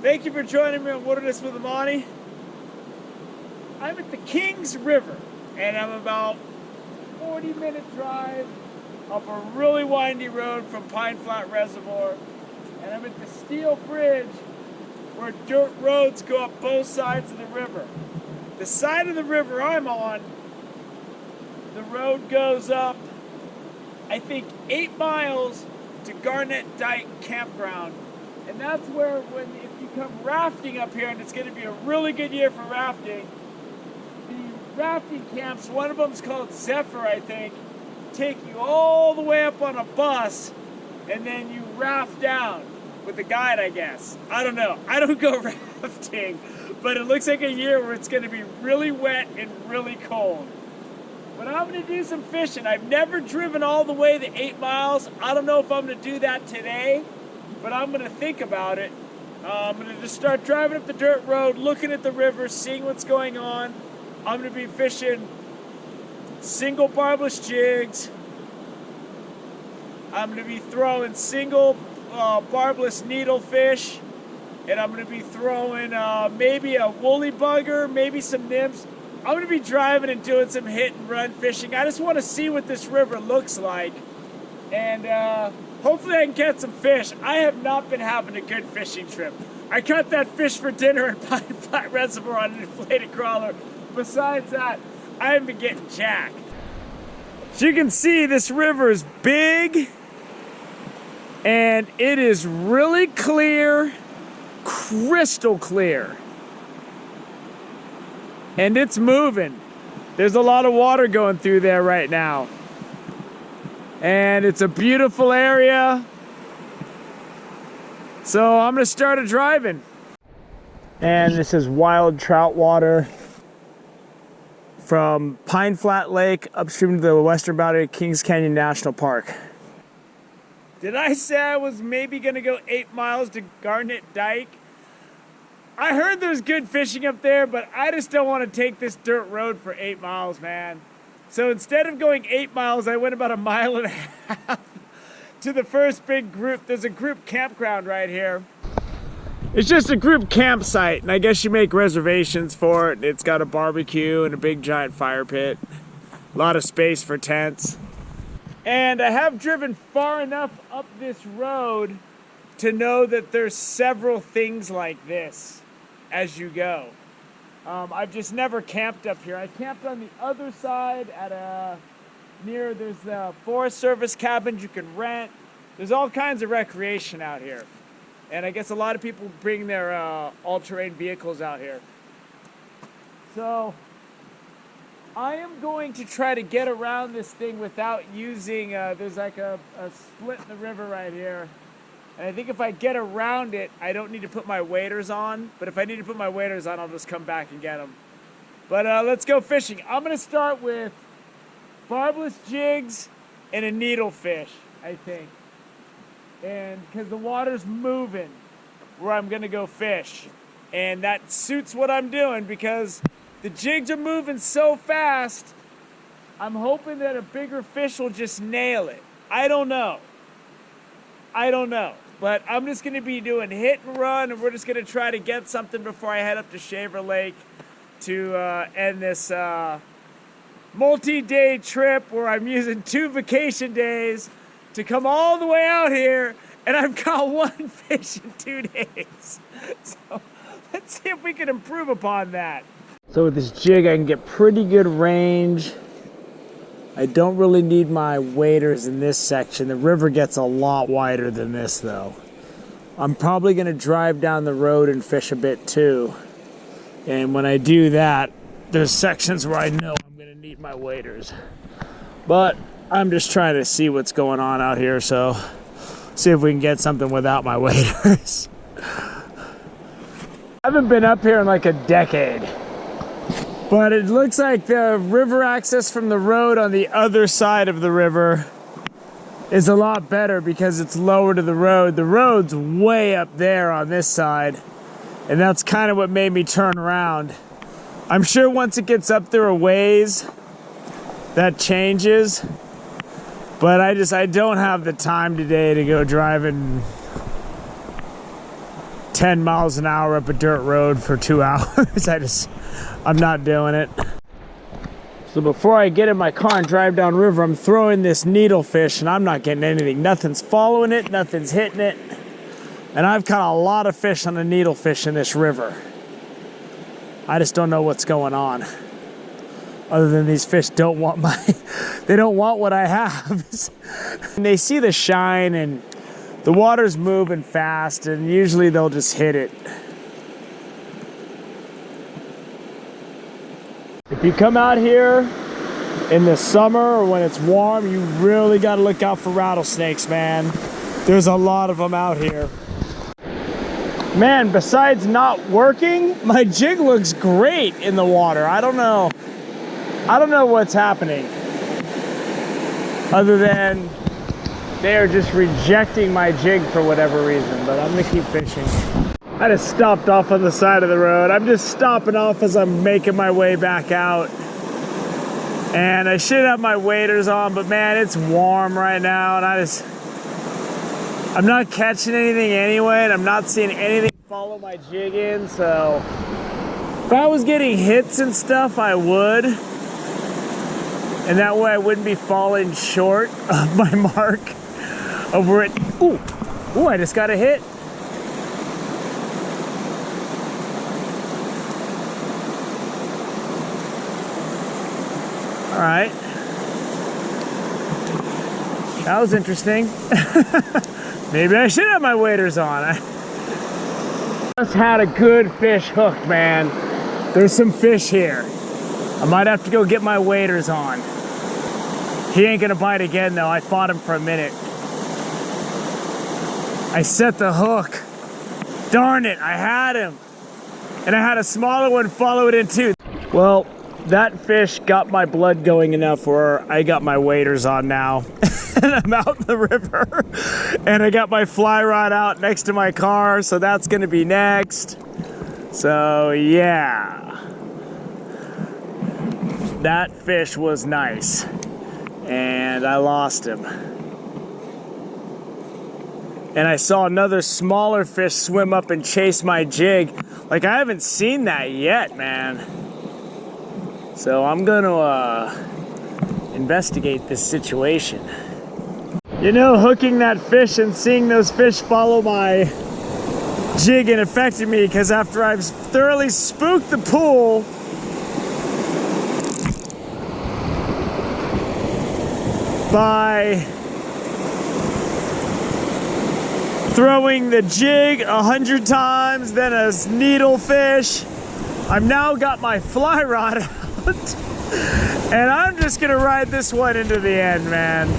Thank you for joining me on Wilderness with Amani. I'm at the Kings River, and I'm about 40-minute drive up a really windy road from Pine Flat Reservoir, and I'm at the steel bridge where dirt roads go up both sides of the river. The side of the river I'm on, the road goes up, I think, 8 miles to Garnet Dyke Campground. And that's where, if you come rafting up here, and it's going to be a really good year for rafting, the rafting camps, one of them is called Zephyr, I think, take you all the way up on a bus, and then you raft down with a guide, I guess. I don't know. I don't go rafting, but it looks like a year where it's going to be really wet and really cold. But I'm going to do some fishing. I've never driven all the way the 8 miles. I don't know if I'm going to do that today, but I'm going to think about it. I'm going to just start driving up the dirt road, looking at the river, seeing what's going on. I'm going to be fishing single barbless jigs. I'm going to be throwing single barbless needlefish. And I'm going to be throwing maybe a woolly bugger, maybe some nymphs. I'm going to be driving and doing some hit and run fishing. I just want to see what this river looks like. And hopefully I can catch some fish. I have not been having a good fishing trip. I caught that fish for dinner in Pine Flat Reservoir on an inflated crawler. Besides that, I haven't been getting jack. As you can see, this river is big. And it is really clear, crystal clear. And it's moving. There's a lot of water going through there right now. And it's a beautiful area. So I'm gonna start driving. And this is wild trout water from Pine Flat Lake upstream to the western boundary of Kings Canyon National Park. Did I say I was maybe gonna go 8 miles to Garnet Dyke? I heard there's good fishing up there, but I just don't want to take this dirt road for 8 miles, man. So instead of going 8 miles, I went about 1.5 miles to the first big group. There's a group campground right here. It's just a group campsite, and I guess you make reservations for it. It's got a barbecue and a big giant fire pit. A lot of space for tents. And I have driven far enough up this road to know that there's several things like this as you go. I've just never camped up here. I camped on the other side at there's the Forest Service cabins you can rent. There's all kinds of recreation out here. And I guess a lot of people bring their all-terrain vehicles out here. So I am going to try to get around this thing without using, there's like a split in the river right here. And I think if I get around it, I don't need to put my waders on. But if I need to put my waders on, I'll just come back and get them. But let's go fishing. I'm going to start with barbless jigs and a needlefish, I think. And because the water's moving where I'm going to go fish. And that suits what I'm doing because the jigs are moving so fast. I'm hoping that a bigger fish will just nail it. I don't know. But I'm just going to be doing hit and run, and we're just going to try to get something before I head up to Shaver Lake to end this multi-day trip where I'm using 2 vacation days to come all the way out here, and I've caught 1 fish in 2 days. So let's see if we can improve upon that. So with this jig, I can get pretty good range. I don't really need my waders in this section. The river gets a lot wider than this though. I'm probably gonna drive down the road and fish a bit too. And when I do that, there's sections where I know I'm gonna need my waders. But I'm just trying to see what's going on out here, so see if we can get something without my waders. I haven't been up here in like a decade. But it looks like the river access from the road on the other side of the river is a lot better because it's lower to the road. The road's way up there on this side, and that's kind of what made me turn around. I'm sure once it gets up there a ways, that changes. But I don't have the time today to go driving 10 miles an hour up a dirt road for 2 hours. I'm not doing it. So before I get in my car and drive down river, I'm throwing this needlefish and I'm not getting anything. Nothing's following it, nothing's hitting it. And I've caught a lot of fish on a needlefish in this river. I just don't know what's going on. Other than these fish don't want they don't want what I have. And they see the shine and the water's moving fast and usually they'll just hit it. If you come out here in the summer or when it's warm, you really got to look out for rattlesnakes, man. There's a lot of them out here. Man, besides not working, my jig looks great in the water. I don't know what's happening. Other than they are just rejecting my jig for whatever reason, but I'm gonna keep fishing. I just stopped off on the side of the road. I'm just stopping off as I'm making my way back out. And I should have my waders on, but man, it's warm right now, and I'm not catching anything anyway, and I'm not seeing anything follow my jig in, so if I was getting hits and stuff, I would. And that way I wouldn't be falling short of my mark of where it, ooh, I just got a hit. All right. That was interesting. Maybe I should have my waders on. I just had a good fish hooked, man. There's some fish here. I might have to go get my waders on. He ain't gonna bite again though. I fought him for a minute. I set the hook. Darn it, I had him. And I had a smaller one follow it in too. Well, that fish got my blood going enough where I got my waders on now. And I'm out in the river. And I got my fly rod out next to my car, so that's gonna be next. So yeah. That fish was nice. And I lost him. And I saw another smaller fish swim up and chase my jig. Like, I haven't seen that yet, man. So I'm gonna investigate this situation. You know, hooking that fish and seeing those fish follow my jig and affected me, because after I've thoroughly spooked the pool, by throwing the jig 100 times, then a needlefish, I've now got my fly rod out, and I'm just gonna ride this one into the end, man.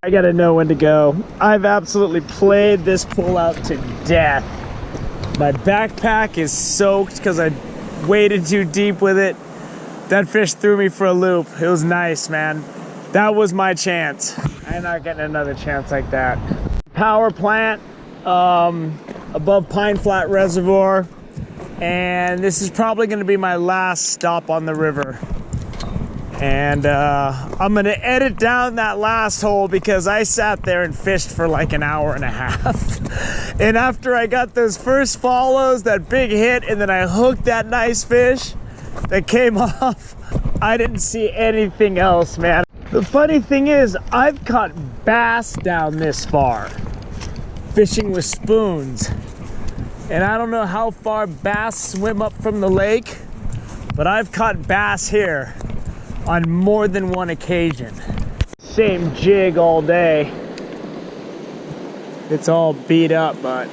I gotta know when to go. I've absolutely played this pool out to death. My backpack is soaked because I waded too deep with it. That fish threw me for a loop. It was nice, man. That was my chance. I'm not getting another chance like that. Power plant above Pine Flat Reservoir. And this is probably gonna be my last stop on the river. And I'm gonna edit down that last hole because I sat there and fished for like an hour and a half. And after I got those first follows, that big hit, and then I hooked that nice fish that came off, I didn't see anything else, man. The funny thing is, I've caught bass down this far, fishing with spoons. And I don't know how far bass swim up from the lake, but I've caught bass here on more than one occasion. Same jig all day. It's all beat up, but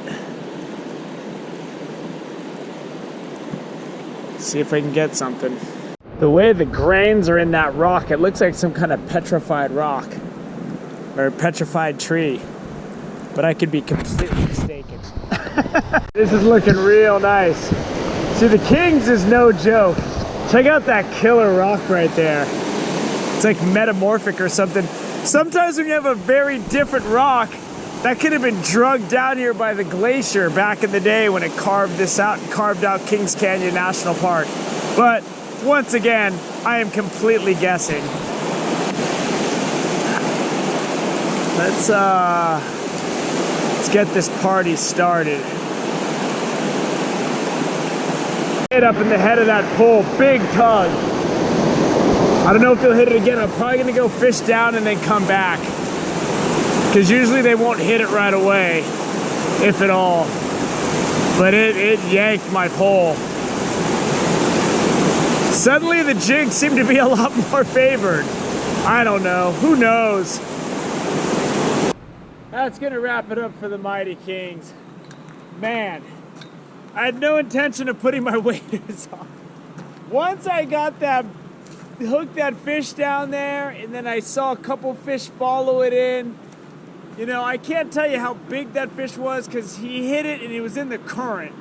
see if I can get something. The way the grains are in that rock, it looks like some kind of petrified rock or petrified tree, but I could be completely mistaken. This is looking real nice. See, the Kings is no joke. Check out that killer rock right there. It's like metamorphic or something. Sometimes when you have a very different rock, that could have been drugged down here by the glacier back in the day when it carved this out and carved out Kings Canyon National Park. But once again, I am completely guessing. Let's get this party started. Hit up in the head of that pole, big tug. I don't know if he'll hit it again. I'm probably gonna go fish down and then come back, because usually they won't hit it right away, if at all. But it yanked my pole. Suddenly the jigs seem to be a lot more favored. I don't know, who knows? That's gonna wrap it up for the Mighty Kings. Man, I had no intention of putting my waders on. Once I got that, hooked that fish down there, and then I saw a couple fish follow it in. You know, I can't tell you how big that fish was because he hit it and it was in the current.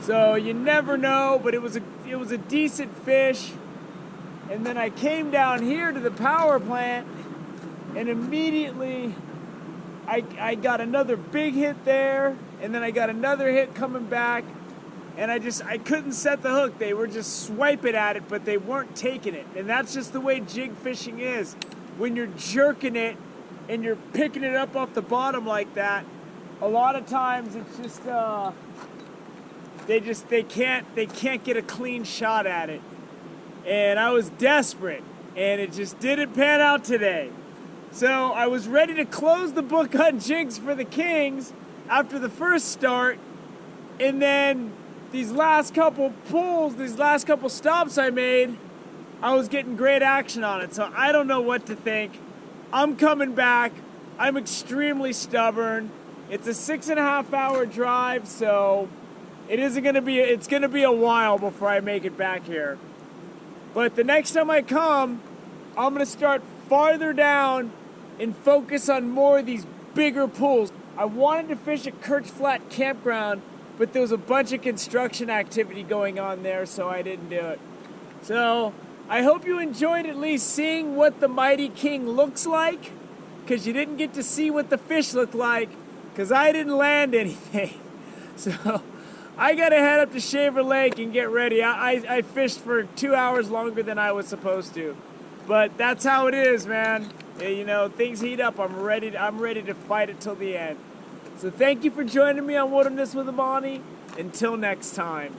So you never know, but it was a decent fish. And then I came down here to the power plant, and immediately I got another big hit there, and then I got another hit coming back, and I couldn't set the hook. They were just swiping at it, but they weren't taking it. And that's just the way jig fishing is. When you're jerking it and you're picking it up off the bottom like that, a lot of times it's just they can't get a clean shot at it. And I was desperate, and it just didn't pan out today. So I was ready to close the book on jigs for the Kings after the first start, and then these last couple pulls, these last couple stops I made, I was getting great action on it. So I don't know what to think. I'm coming back. I'm extremely stubborn. It's a 6.5 hour drive, so it's gonna be a while before I make it back here. But the next time I come, I'm gonna start farther down and focus on more of these bigger pools. I wanted to fish at Kirch Flat Campground, but there was a bunch of construction activity going on there, so I didn't do it. So I hope you enjoyed at least seeing what the Mighty King looks like, because you didn't get to see what the fish looked like, because I didn't land anything. So I gotta head up to Shaver Lake and get ready. I fished for 2 hours longer than I was supposed to. But that's how it is, man. You know, things heat up. I'm ready to fight it till the end. So thank you for joining me on Wilderness with Amani. Until next time.